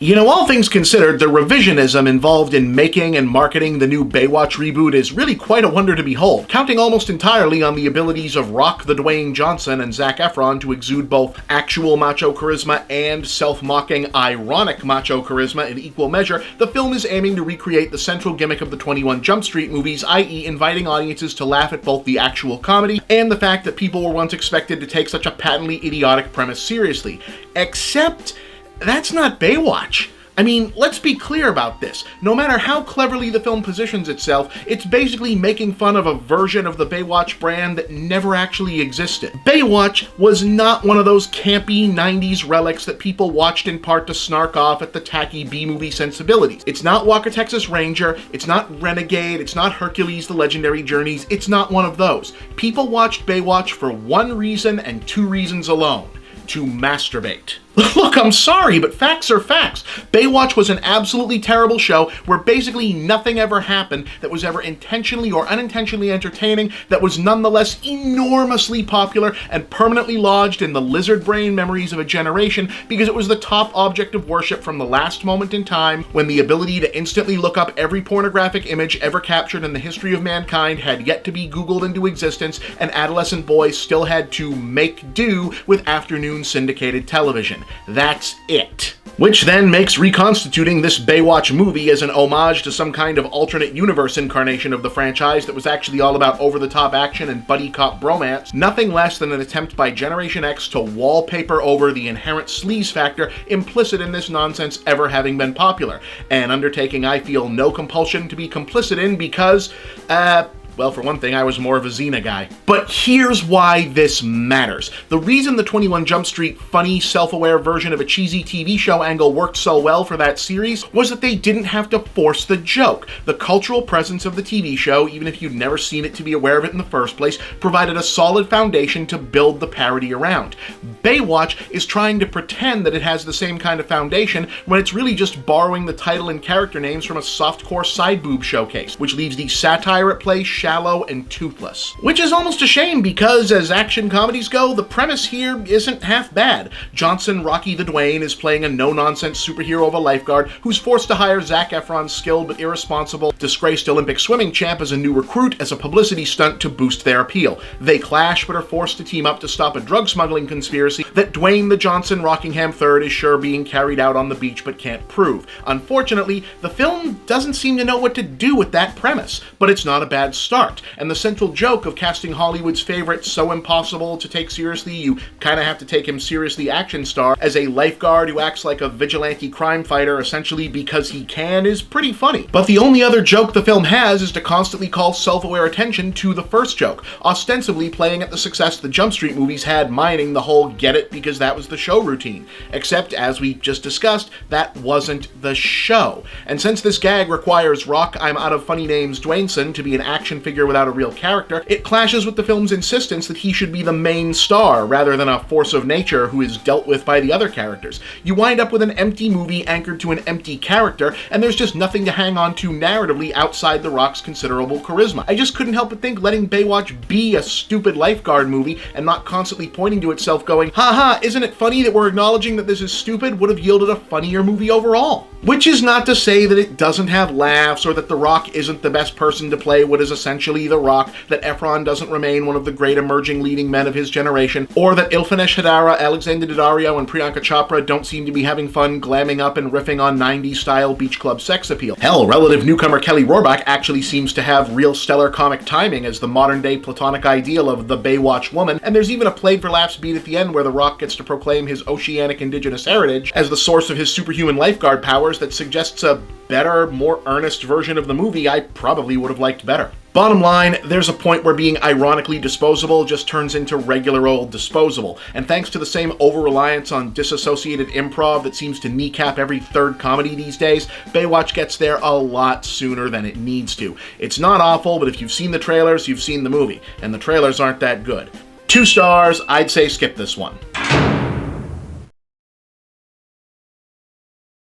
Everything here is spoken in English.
You know, all things considered, the revisionism involved in making and marketing the new Baywatch reboot is really quite a wonder to behold, counting almost entirely on the abilities of Rock the Dwayne Johnson and Zac Efron to exude both actual macho charisma and self-mocking, ironic macho charisma in equal measure. The film is aiming to recreate the central gimmick of the 21 Jump Street movies, i.e. inviting audiences to laugh at both the actual comedy and the fact that people were once expected to take such a patently idiotic premise seriously. Except, that's not Baywatch. I mean, let's be clear about this. No matter how cleverly the film positions itself, it's basically making fun of a version of the Baywatch brand that never actually existed. Baywatch was not one of those campy 90s relics that people watched in part to snark off at the tacky B-movie sensibilities. It's not Walker, Texas Ranger, it's not Renegade, it's not Hercules, The Legendary Journeys, it's not one of those. People watched Baywatch for one reason and two reasons alone: to masturbate. Look, I'm sorry, but facts are facts. Baywatch was an absolutely terrible show where basically nothing ever happened that was ever intentionally or unintentionally entertaining, that was nonetheless enormously popular and permanently lodged in the lizard brain memories of a generation because it was the top object of worship from the last moment in time when the ability to instantly look up every pornographic image ever captured in the history of mankind had yet to be Googled into existence, and adolescent boys still had to make do with afternoon syndicated television. That's it. Which then makes reconstituting this Baywatch movie as an homage to some kind of alternate universe incarnation of the franchise that was actually all about over-the-top action and buddy cop bromance nothing less than an attempt by Generation X to wallpaper over the inherent sleaze factor implicit in this nonsense ever having been popular, an undertaking I feel no compulsion to be complicit in because, well, for one thing, I was more of a Xena guy. But here's why this matters. The reason the 21 Jump Street funny, self-aware version of a cheesy TV show angle worked so well for that series was that they didn't have to force the joke. The cultural presence of the TV show, even if you'd never seen it to be aware of it in the first place, provided a solid foundation to build the parody around. Baywatch is trying to pretend that it has the same kind of foundation when it's really just borrowing the title and character names from a softcore side boob showcase, which leaves the satire at play shallow and toothless. Which is almost a shame because, as action comedies go, the premise here isn't half bad. Johnson Rocky the Dwayne is playing a no-nonsense superhero of a lifeguard who's forced to hire Zac Efron's skilled but irresponsible, disgraced Olympic swimming champ as a new recruit as a publicity stunt to boost their appeal. They clash but are forced to team up to stop a drug smuggling conspiracy that Dwayne the Johnson Rockingham III is sure being carried out on the beach but can't prove. Unfortunately, the film doesn't seem to know what to do with that premise, but it's not a bad start. And the central joke of casting Hollywood's favorite so impossible to take seriously you kind of have to take him seriously action star as a lifeguard who acts like a vigilante crime fighter essentially because he can is pretty funny. But the only other joke the film has is to constantly call self-aware attention to the first joke, ostensibly playing at the success the Jump Street movies had, mining the whole get it because that was the show routine. Except, as we just discussed, that wasn't the show. And since this gag requires Rock I'm out of funny names Dwayneson to be an action figure without a real character, it clashes with the film's insistence that he should be the main star rather than a force of nature who is dealt with by the other characters. You wind up with an empty movie anchored to an empty character, and there's just nothing to hang on to narratively outside The Rock's considerable charisma. I just couldn't help but think letting Baywatch be a stupid lifeguard movie and not constantly pointing to itself going, haha, isn't it funny that we're acknowledging that this is stupid, would have yielded a funnier movie overall. Which is not to say that it doesn't have laughs or that The Rock isn't the best person to play what is essentially The Rock, that Efron doesn't remain one of the great emerging leading men of his generation, or that Ilfenesh Hadara, Alexander Daddario, and Priyanka Chopra don't seem to be having fun glamming up and riffing on 90s-style beach club sex appeal. Hell, relative newcomer Kelly Rohrbach actually seems to have real stellar comic timing as the modern-day platonic ideal of the Baywatch woman, and there's even a played-for-laughs beat at the end where The Rock gets to proclaim his oceanic indigenous heritage as the source of his superhuman lifeguard powers that suggests a better, more earnest version of the movie I probably would have liked better. Bottom line, there's a point where being ironically disposable just turns into regular old disposable, and thanks to the same over-reliance on disassociated improv that seems to kneecap every third comedy these days, Baywatch gets there a lot sooner than it needs to. It's not awful, but if you've seen the trailers, you've seen the movie, and the trailers aren't that good. 2 stars, I'd say skip this one.